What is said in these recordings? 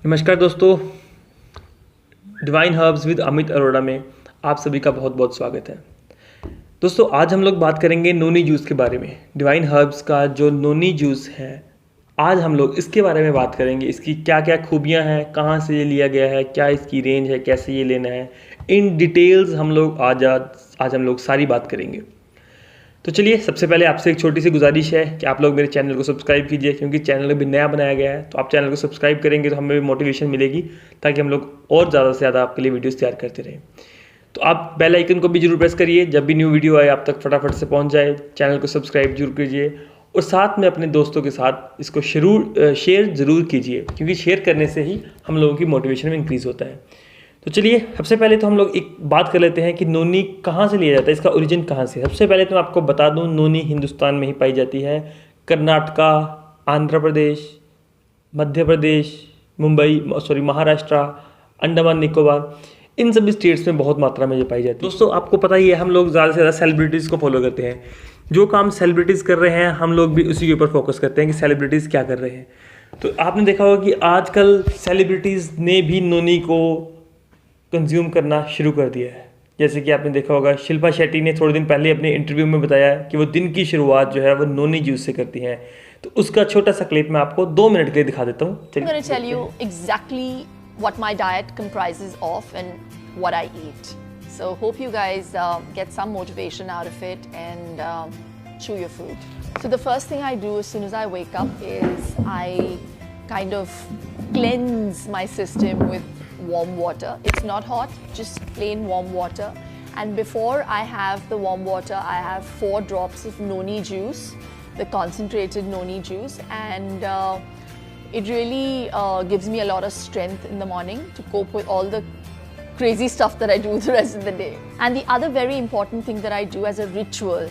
नमस्कार दोस्तों, divine herbs with Amit Arora में आप सभी का बहुत बहुत स्वागत है। दोस्तों, आज हम लोग बात करेंगे नोनी जूस के बारे में। डिवाइन हर्ब्स का जो नोनी जूस है, आज हम लोग इसके बारे में बात करेंगे। इसकी क्या क्या खूबियां हैं, कहाँ से ये लिया गया है, क्या इसकी रेंज है, कैसे ये लेना है, इन डिटेल्स हम लोग आज हम लोग सारी बात करेंगे। तो चलिए, सबसे पहले आपसे एक छोटी सी गुजारिश है कि आप लोग मेरे चैनल को सब्सक्राइब कीजिए, क्योंकि चैनल अभी नया बनाया गया है। तो आप चैनल को सब्सक्राइब करेंगे तो हमें भी मोटिवेशन मिलेगी, ताकि हम लोग और ज़्यादा से ज़्यादा आपके लिए वीडियोस तैयार करते रहें। तो आप बेल आइकन को भी जरूर प्रेस करिए, जब भी न्यू वीडियो आए आप तक फटाफट से पहुंच जाए। चैनल को सब्सक्राइब जरूर कीजिए और साथ में अपने दोस्तों के साथ इसको शेयर ज़रूर कीजिए, क्योंकि शेयर करने से ही हम लोगों की मोटिवेशन में इंक्रीज़ होता है। तो चलिए, सबसे पहले तो हम लोग एक बात कर लेते हैं कि नोनी कहाँ से लिया जाता है, इसका ओरिजिन कहाँ से। सबसे पहले तो मैं आपको बता दूं, नोनी हिंदुस्तान में ही पाई जाती है। कर्नाटका, आंध्र प्रदेश, मध्य प्रदेश, महाराष्ट्र, अंडमान निकोबार, इन सभी स्टेट्स में बहुत मात्रा में ये पाई जाती है। दोस्तों, आपको पता ही है, हम लोग ज़्यादा से ज़्यादा सेलिब्रिटीज़ को फॉलो करते हैं। जो काम सेलिब्रिटीज़ कर रहे हैं, हम लोग भी उसी के ऊपर फोकस करते हैं कि सेलिब्रिटीज़ क्या कर रहे हैं। तो आपने देखा होगा कि आजकल सेलिब्रिटीज़ ने भी नोनी को कंज्यूम करना शुरू कर दिया है। जैसे कि आपने देखा होगा, शिल्पा शेट्टी ने थोड़े दिन पहले अपने इंटरव्यू में बताया कि वो दिन की शुरुआत जो है वो नोनी जूस से करती हैं। तो उसका छोटा सा क्लिप मैं आपको 2 मिनट के लिए दिखा देता हूँ। I'm going to tell you exactly what my diet comprises of and what I eat. So hope you guys get some motivation out of it and chew your food. So the first thing I do as soon as I wake up is I kind of cleanse my system with warm water. It's not hot, just plain warm water. And before I have the warm water, I have 4 drops of noni juice, the concentrated noni juice, and it really gives me a lot of strength in the morning to cope with all the crazy stuff that I do the rest of the day. And the other very important thing that I do as a ritual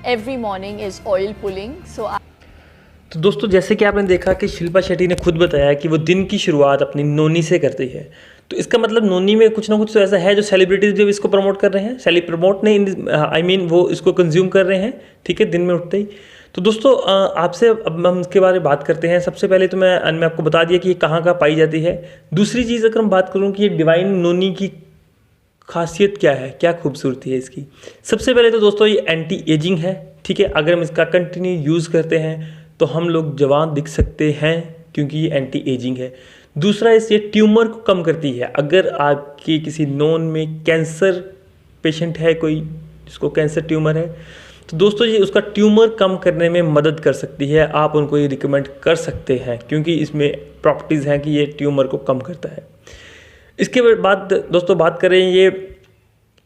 every morning is oil pulling. तो दोस्तों, जैसे कि आपने देखा कि शिल्पा शेट्टी ने खुद बताया कि वो दिन की शुरुआत अपनी नोनी से करती है। तो इसका मतलब नोनी में कुछ ना कुछ तो ऐसा है जो सेलिब्रिटीज़ भी इसको प्रमोट कर रहे हैं। प्रमोट नहीं, वो इसको कंज्यूम कर रहे हैं, ठीक है, दिन में उठते ही। तो दोस्तों, आपसे अब हम इसके बारे में बात करते हैं। सबसे पहले तो मैं आपको बता दिया कि ये कहाँ कहाँ पाई जाती है। दूसरी चीज़ अगर हम बात करूँ कि ये डिवाइन नोनी की खासियत क्या है, क्या खूबसूरती है इसकी। सबसे पहले तो दोस्तों, ये एंटी एजिंग है, ठीक है। अगर हम इसका कंटिन्यू यूज़ करते हैं तो हम लोग जवान दिख सकते हैं, क्योंकि ये एंटी एजिंग है। दूसरा, इससे ट्यूमर को कम करती है। अगर आपकी किसी नोन में कैंसर पेशेंट है, कोई जिसको कैंसर ट्यूमर है, तो दोस्तों ये उसका ट्यूमर कम करने में मदद कर सकती है। आप उनको ये रिकमेंड कर सकते हैं, क्योंकि इसमें प्रॉपर्टीज़ हैं कि ये ट्यूमर को कम करता है। इसके बाद दोस्तों बात करें, ये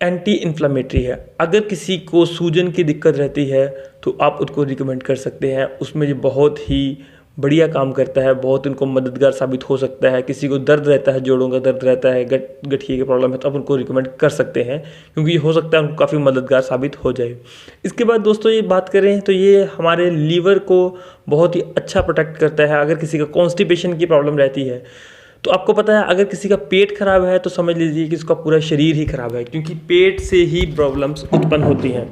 एंटी इन्फ्लामेटरी है। अगर किसी को सूजन की दिक्कत रहती है तो आप उसको रिकमेंड कर सकते हैं। उसमें ये बहुत ही बढ़िया काम करता है, बहुत उनको मददगार साबित हो सकता है। किसी को दर्द रहता है, जोड़ों का दर्द रहता है, गठिए की प्रॉब्लम है, तो आप उनको रिकमेंड कर सकते हैं, क्योंकि ये हो सकता है उनको काफ़ी मददगार साबित हो जाए। इसके बाद दोस्तों ये बात करें तो ये हमारे लीवर को बहुत ही अच्छा प्रोटेक्ट करता है। अगर किसी का कॉन्स्टिपेशन की प्रॉब्लम रहती है, तो आपको पता है अगर किसी का पेट खराब है तो समझ लीजिए कि उसका पूरा शरीर ही खराब है, क्योंकि पेट से ही प्रॉब्लम्स उत्पन्न होती हैं।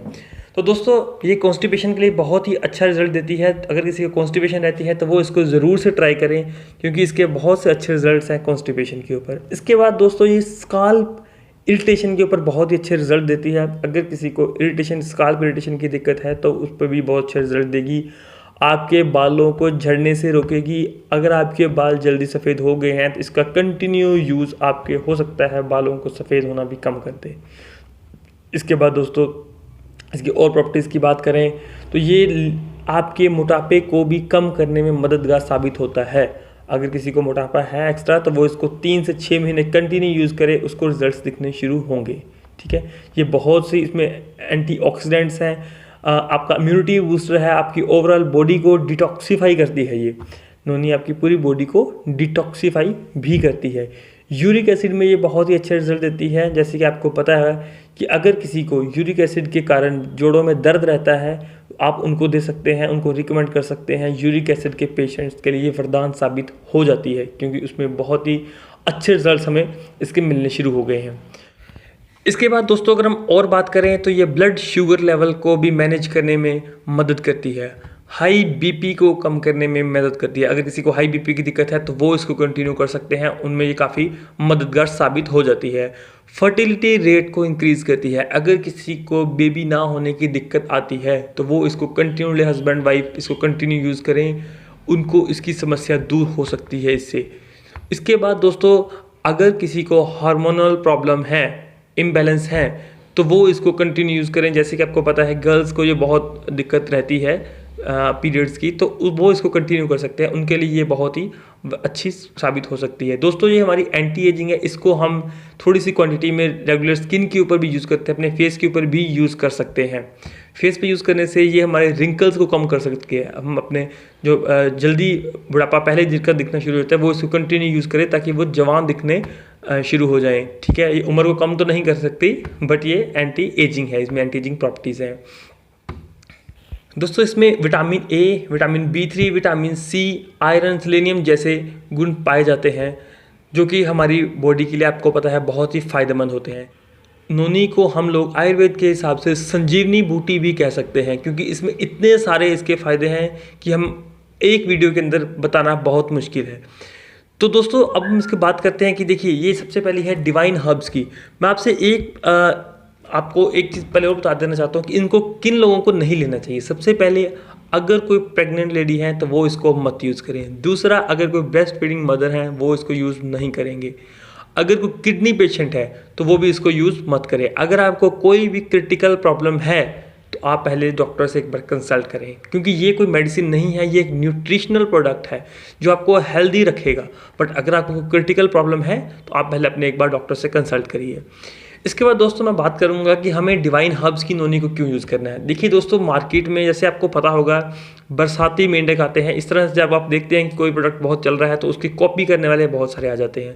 तो दोस्तों, ये कॉन्स्टिपेशन के लिए बहुत ही अच्छा रिजल्ट देती है। अगर किसी को कॉन्स्टिपेशन रहती है तो वो इसको ज़रूर से ट्राई करें, क्योंकि इसके बहुत से अच्छे रिजल्ट्स हैं कॉन्स्टिपेशन के ऊपर। इसके बाद दोस्तों, ये स्काल्प इरिटेशन के ऊपर बहुत ही अच्छे रिजल्ट देती है। अगर किसी को स्काल्प इरिटेशन की दिक्कत है तो उस पर भी बहुत अच्छे रिजल्ट देगी। आपके बालों को झड़ने से रोकेगी। अगर आपके बाल जल्दी सफ़ेद हो गए हैं तो इसका कंटिन्यू यूज़ आपके हो सकता है बालों को सफ़ेद होना भी कम कर दे। इसके बाद दोस्तों, इसकी और प्रॉपर्टीज़ की बात करें तो ये आपके मोटापे को भी कम करने में मददगार साबित होता है। अगर किसी को मोटापा है एक्स्ट्रा, तो वो इसको 3 से 6 महीने कंटिन्यू यूज़ करे, उसको रिजल्ट्स दिखने शुरू होंगे, ठीक है। ये बहुत सी इसमें एंटीऑक्सीडेंट्स हैं, आपका इम्यूनिटी बूस्टर है, आपकी ओवरऑल बॉडी को डिटॉक्सीफाई करती है। ये नोनी आपकी पूरी बॉडी को डिटॉक्सीफाई भी करती है। यूरिक एसिड में ये बहुत ही अच्छे रिजल्ट देती है। जैसे कि आपको पता है कि अगर किसी को यूरिक एसिड के कारण जोड़ों में दर्द रहता है, आप उनको दे सकते हैं, उनको रिकमेंड कर सकते हैं। यूरिक एसिड के पेशेंट्स के लिए ये वरदान साबित हो जाती है, क्योंकि उसमें बहुत ही अच्छे रिजल्ट हमें इसके मिलने शुरू हो गए हैं। इसके बाद दोस्तों, अगर हम और बात करें तो ये ब्लड शुगर लेवल को भी मैनेज करने में मदद करती है। हाई बीपी को कम करने में मदद करती है। अगर किसी को हाई बीपी की दिक्कत है तो वो इसको कंटिन्यू कर सकते हैं, उनमें ये काफ़ी मददगार साबित हो जाती है। फर्टिलिटी रेट को इंक्रीज़ करती है। अगर किसी को बेबी ना होने की दिक्कत आती है तो वो इसको कंटिन्यूली, हस्बैंड वाइफ इसको कंटिन्यू यूज़ करें, उनको इसकी समस्या दूर हो सकती है इससे। इसके बाद दोस्तों, अगर किसी को हार्मोनल प्रॉब्लम है, इम्बैलेंस है, तो वो इसको कंटिन्यू यूज़ करें। जैसे कि आपको पता है गर्ल्स को ये बहुत दिक्कत रहती है पीरियड्स की, तो वो इसको कंटिन्यू कर सकते हैं, उनके लिए ये बहुत ही अच्छी साबित हो सकती है। दोस्तों, ये हमारी एंटी एजिंग है, इसको हम थोड़ी सी क्वांटिटी में रेगुलर स्किन के ऊपर भी यूज़ करते हैं, अपने फेस के ऊपर भी यूज़ कर सकते हैं। फेस पे यूज़ करने से ये हमारे रिंकल्स को कम कर सकती है। हम अपने जो जल्दी बुढ़ापा पहले जिनका दिखना शुरू होता है वो इसको कंटिन्यू यूज़ करें ताकि वो जवान दिखने शुरू हो जाएं। ठीक है, ये उम्र को कम तो नहीं कर सकती, बट ये एंटी एजिंग है, इसमें एंटी एजिंग प्रॉपर्टीज़ हैं। दोस्तों, इसमें vitamin A, vitamin B3, vitamin C, iron, selenium जैसे गुण पाए जाते हैं जो कि हमारी बॉडी के लिए आपको पता है बहुत ही फ़ायदेमंद होते हैं। नोनी को हम लोग आयुर्वेद के हिसाब से संजीवनी बूटी भी कह सकते हैं, क्योंकि इसमें इतने सारे इसके फ़ायदे हैं कि हम एक वीडियो के अंदर बताना बहुत मुश्किल है। तो दोस्तों, अब हम इसकी बात करते हैं कि देखिए, ये सबसे पहली है डिवाइन हर्ब्स की। मैं आपसे आपको एक चीज़ पहले और बता देना चाहता हूँ कि इनको किन लोगों को नहीं लेना चाहिए। सबसे पहले, अगर कोई प्रेग्नेंट लेडी है तो वो इसको मत यूज़ करें। दूसरा, अगर कोई ब्रेस्ट फीडिंग मदर है वो इसको यूज़ नहीं करेंगे। अगर कोई किडनी पेशेंट है तो वो भी इसको यूज़ मत करें। अगर आपको कोई भी क्रिटिकल प्रॉब्लम है तो आप पहले डॉक्टर से एक बार कंसल्ट करें, क्योंकि ये कोई मेडिसिन नहीं है, ये एक न्यूट्रिशनल प्रोडक्ट है जो आपको हेल्दी रखेगा। बट अगर आपको क्रिटिकल प्रॉब्लम है तो आप पहले अपने एक बार डॉक्टर से कंसल्ट करिए। इसके बाद दोस्तों, मैं बात करूंगा कि हमें डिवाइन हर्ब्स की नोनी को क्यों यूज़ करना है। देखिए दोस्तों, मार्केट में जैसे आपको पता होगा बरसाती मेंढक आते हैं, इस तरह से जब आप देखते हैं कि कोई प्रोडक्ट बहुत चल रहा है तो उसकी कॉपी करने वाले बहुत सारे आ जाते हैं।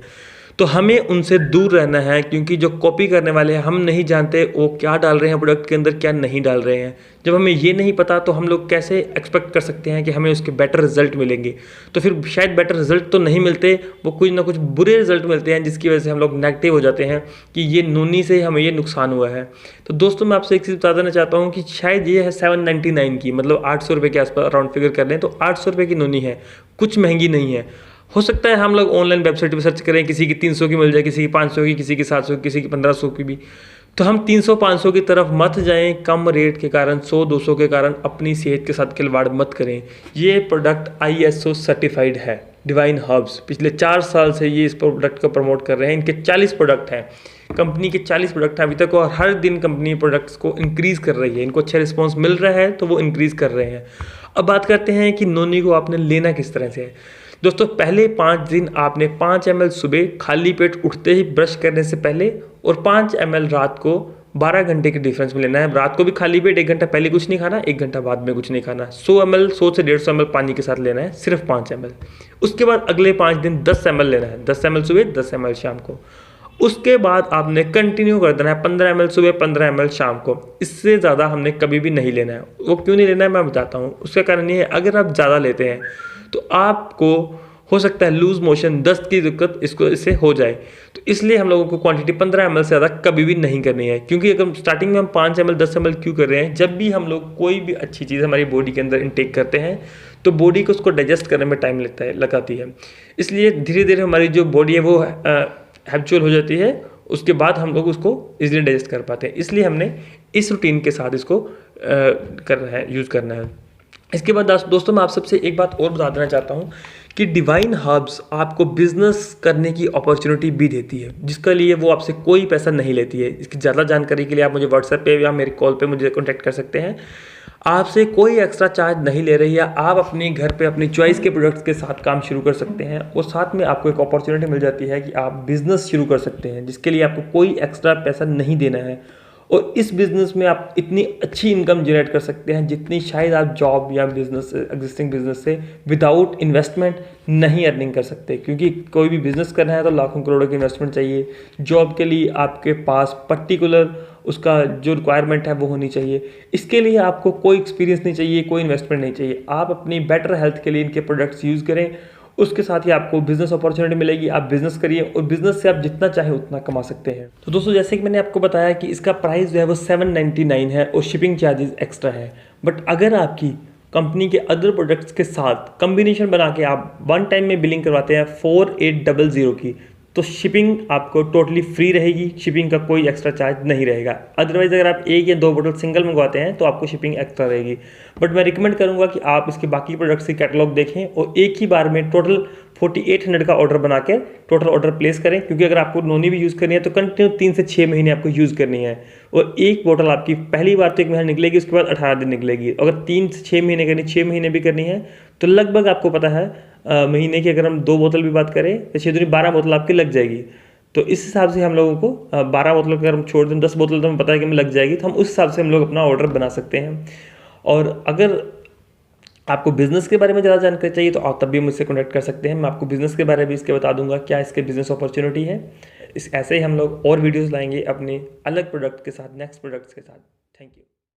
तो हमें उनसे दूर रहना है, क्योंकि जो कॉपी करने वाले हैं हम नहीं जानते वो क्या डाल रहे हैं प्रोडक्ट के अंदर, क्या नहीं डाल रहे हैं। जब हमें ये नहीं पता तो हम लोग कैसे एक्सपेक्ट कर सकते हैं कि हमें उसके बेटर रिजल्ट मिलेंगे। तो फिर शायद बेटर रिजल्ट तो नहीं मिलते, वो कुछ ना कुछ बुरे रिजल्ट मिलते हैं, जिसकी वजह से हम लोग नेगेटिव हो जाते हैं कि ये नोनी से हमें ये नुकसान हुआ है। तो दोस्तों, मैं आपसे एक चीज़ बता देना चाहता हूँ कि शायद ये है 799 की, मतलब 800 रुपये के आसपास राउंड फिगर कर लें तो 800 रुपये की नोनी है, कुछ महंगी नहीं है। हो सकता है हम लोग ऑनलाइन वेबसाइट पर सर्च करें, किसी की 300 की मिल जाए, किसी की 500 की, किसी की 700 की, किसी की 1500 की भी। तो हम 300-500 की तरफ मत जाएं, कम रेट के कारण, 100-200 के कारण अपनी सेहत के साथ खिलवाड़ मत करें। ये प्रोडक्ट ISO सर्टिफाइड है, डिवाइन हर्ब्स। पिछले 4 साल से ये इस प्रोडक्ट को प्रमोट कर रहे हैं। इनके 40 प्रोडक्ट हैं, कंपनी के 40 प्रोडक्ट हैं अभी तक, और हर दिन कंपनी प्रोडक्ट्स को इंक्रीज़ कर रही है। इनको अच्छा रिस्पॉन्स मिल रहा है तो वो इंक्रीज़ कर रहे हैं। अब बात करते हैं कि नोनी को आपने लेना किस तरह से है। दोस्तों, पहले 5 दिन आपने 5 ml सुबह खाली पेट उठते ही ब्रश करने से पहले और 5 ml रात को 12 घंटे के डिफरेंस में लेना है। रात को भी खाली पेट 1 घंटा पहले कुछ नहीं खाना, 1 घंटा बाद में कुछ नहीं खाना। 100 से 150 ml पानी के साथ लेना है, सिर्फ 5 ml। उसके बाद अगले 5 दिन 10 ml लेना है, 10 ml सुबह, 10 ml शाम को। उसके बाद आपने कंटिन्यू कर देना है 15 ml सुबह, 15 ml शाम को। इससे ज़्यादा हमने कभी भी नहीं लेना है। वो क्यों नहीं लेना है मैं बताता हूँ। उसका कारण ये है, अगर आप ज़्यादा लेते हैं तो आपको हो सकता है लूज मोशन, दस्त की दिक्कत इससे हो जाए। तो इसलिए हम लोगों को क्वांटिटी 15 ml से ज़्यादा कभी भी नहीं करनी है। क्योंकि अगर स्टार्टिंग में हम 5 ml 10 ml क्यों कर रहे हैं, जब भी हम लोग कोई भी अच्छी चीज़ हमारी बॉडी के अंदर इनटेक करते हैं तो बॉडी को उसको डाइजेस्ट करने में टाइम लगाती है। इसलिए धीरे धीरे हमारी जो बॉडी है वो हैबिचुअल हो जाती है, उसके बाद हम लोग उसको इजीली डाइजेस्ट कर पाते हैं। इसलिए हमने इस रूटीन के साथ इसको करना है, यूज़ करना है। इसके बाद दोस्तों, मैं आप सबसे एक बात और बता देना चाहता हूँ कि डिवाइन हर्ब्स आपको बिजनेस करने की अपॉर्चुनिटी भी देती है, जिसके लिए वो आपसे कोई पैसा नहीं लेती है। इसकी ज़्यादा जानकारी के लिए आप मुझे व्हाट्सएप पे या मेरे कॉल पे मुझे कॉन्टैक्ट कर सकते हैं। आपसे कोई एक्स्ट्रा चार्ज नहीं ले रही है। आप अपने घर पे अपनी चॉइस के प्रोडक्ट्स के साथ काम शुरू कर सकते हैं और साथ में आपको एक अपॉर्चुनिटी मिल जाती है कि आप बिज़नेस शुरू कर सकते हैं, जिसके लिए आपको कोई एक्स्ट्रा पैसा नहीं देना है। और इस बिज़नेस में आप इतनी अच्छी इनकम जनरेट कर सकते हैं जितनी शायद आप जॉब या बिजनेस, एग्जिस्टिंग बिजनेस से विदाउट इन्वेस्टमेंट नहीं अर्निंग कर सकते। क्योंकि कोई भी बिज़नेस करना है तो लाखों करोड़ों की इन्वेस्टमेंट चाहिए। जॉब के लिए आपके पास पर्टिकुलर उसका जो रिक्वायरमेंट है वो होनी चाहिए। इसके लिए आपको कोई एक्सपीरियंस नहीं चाहिए, कोई इन्वेस्टमेंट नहीं चाहिए। आप अपनी बेटर हेल्थ के लिए इनके प्रोडक्ट्स यूज़ करें, उसके साथ ही आपको बिजनेस अपॉर्चुनिटी मिलेगी। आप बिजनेस करिए और बिजनेस से आप जितना चाहे उतना कमा सकते हैं। तो दोस्तों, जैसे कि मैंने आपको बताया कि इसका प्राइस जो है वो 799 है और शिपिंग चार्जेस एक्स्ट्रा है। बट अगर आपकी कंपनी के अदर प्रोडक्ट्स के साथ कम्बिनेशन बना के आप वन टाइम में बिलिंग करवाते हैं 4800 की, तो शिपिंग आपको टोटली फ्री रहेगी, शिपिंग का कोई एक्स्ट्रा चार्ज नहीं रहेगा। अदरवाइज़ अगर आप 1 या 2 बोतल सिंगल मंगवाते हैं तो आपको शिपिंग एक्स्ट्रा रहेगी। बट मैं रिकमेंड करूंगा कि आप इसके बाकी प्रोडक्ट्स की कैटलॉग देखें और एक ही बार में टोटल 4800 का ऑर्डर बना के टोटल ऑर्डर प्लेस करें, क्योंकि अगर आपको नोनी भी यूज़ करनी है तो कंटिन्यू 3 से 6 महीने आपको यूज़ करनी है। और एक बोतल आपकी पहली बार तो 1 महीना निकलेगी, उसके बाद 18 दिन निकलेगी। अगर 3 से 6 महीने करनी, 6 महीने भी करनी है तो लगभग आपको पता है महीने की अगर हम 2 बोतल भी बात करें तो 6 दूनी 12 बोतल आपकी लग जाएगी। तो इस हिसाब से हम लोगों को 12 बोतल अगर हम छोड़ दें, 10 बोतल तो हमें पता है कि हमें लग जाएगी, तो हम उस हिसाब से हम लोग अपना ऑर्डर बना सकते हैं। और अगर आपको बिज़नेस के बारे में ज़्यादा जानकारी चाहिए तो आप तब भी मुझसे कॉन्टैक्ट कर सकते हैं। मैं आपको बिज़नेस के बारे में भी इसके बता दूंगा, क्या इसके बिज़नेस अपॉर्चुनिटी है। ऐसे ही हम लोग और वीडियोज़ लाएंगे अपने अलग प्रोडक्ट के साथ, नेक्स्ट प्रोडक्ट्स के साथ। Thank you.